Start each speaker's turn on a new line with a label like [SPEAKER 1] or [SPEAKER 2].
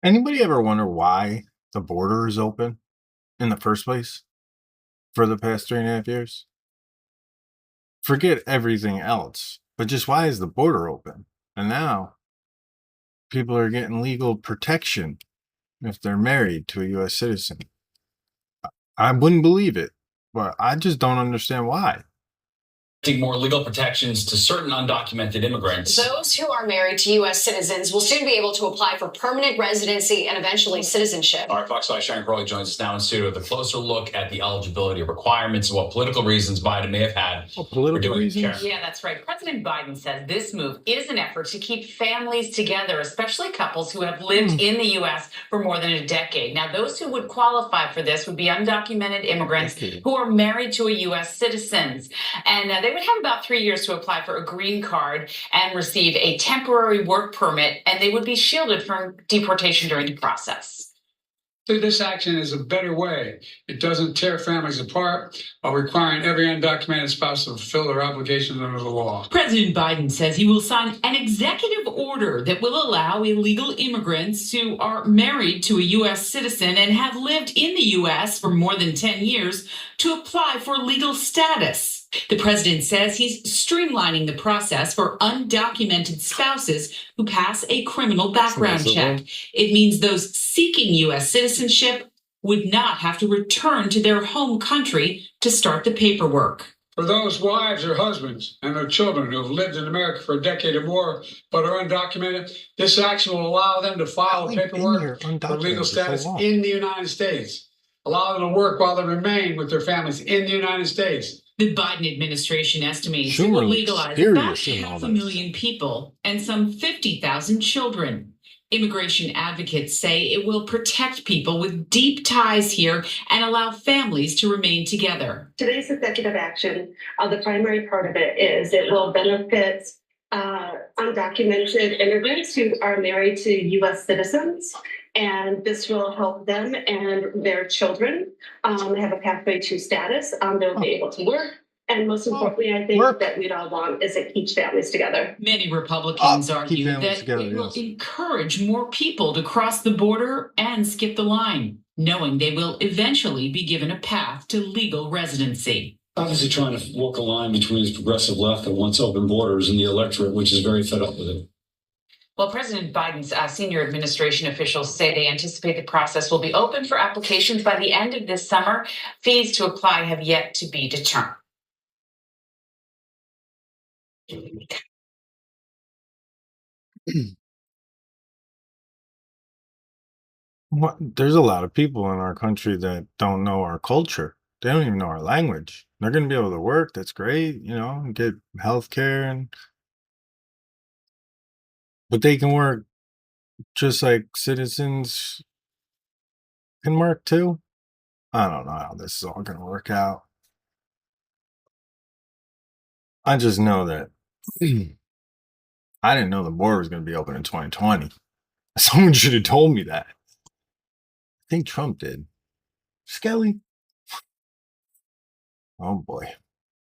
[SPEAKER 1] Anybody ever wonder why the border is open in the first place for the past 3.5 years? Forget everything else, but just why is the border open? And now people are getting legal protection if they're married to a US citizen. I wouldn't believe it, but I just don't understand why.
[SPEAKER 2] More legal protections to certain undocumented immigrants.
[SPEAKER 3] Those who are married to U.S. citizens will soon be able to apply for permanent residency and eventually citizenship.
[SPEAKER 2] All right, Fox 5 Sharon Crowley joins us now in studio with a closer look at the eligibility requirements and what political reasons Biden may have had for doing it. Sharon.
[SPEAKER 4] Yeah, that's right. President Biden says this move is an effort to keep families together, especially couples who have lived in the U.S. for more than a decade. Now, those who would qualify for this would be undocumented immigrants who are married to a U.S. citizens. And they would have about 3 years to apply for a green card and receive a temporary work permit, and they would be shielded from deportation during the process.
[SPEAKER 5] This action is a better way. It doesn't tear families apart while requiring every undocumented spouse to fulfill their obligations under the law.
[SPEAKER 4] President Biden says he will sign an executive order that will allow illegal immigrants who are married to a U.S. citizen and have lived in the U.S. for more than 10 years to apply for legal status. The president says he's streamlining the process for undocumented spouses who pass a criminal background check. It means those seeking U.S. citizenship would not have to return to their home country to start the paperwork.
[SPEAKER 5] For those wives or husbands and their children who have lived in America for a decade or more but are undocumented, this action will allow them to file paperwork for legal status in the United States. Allow them to work while they remain with their families in the United States.
[SPEAKER 4] The Biden administration estimates it will legalize about 500,000 people and some 50,000 children. Immigration advocates say it will protect people with deep ties here and allow families to remain together.
[SPEAKER 6] Today's executive action, the primary part of it is it will benefit undocumented immigrants who are married to U.S. citizens. And this will help them and their children have a pathway to status. They'll be able to work. And most importantly, I think that we'd all want is it keeps families together.
[SPEAKER 4] Many Republicans argue that it will encourage more people to cross the border and skip the line, knowing they will eventually be given a path to legal residency.
[SPEAKER 7] Obviously trying to walk a line between his progressive left that wants open borders and the electorate, which is very fed up with it.
[SPEAKER 4] Well, President Biden's senior administration officials say they anticipate the process will be open for applications by the end of this summer. Fees to apply have yet to be determined.
[SPEAKER 1] There's a lot of people in our country that don't know our culture. They don't even know our language. They're going to be able to work. That's great, get health care, but they can work just like citizens can work too. I don't know how this is all going to work out. I just know that I didn't know the border was going to be open in 2020. Someone should have told me that. I think Trump did. Skelly. Oh boy.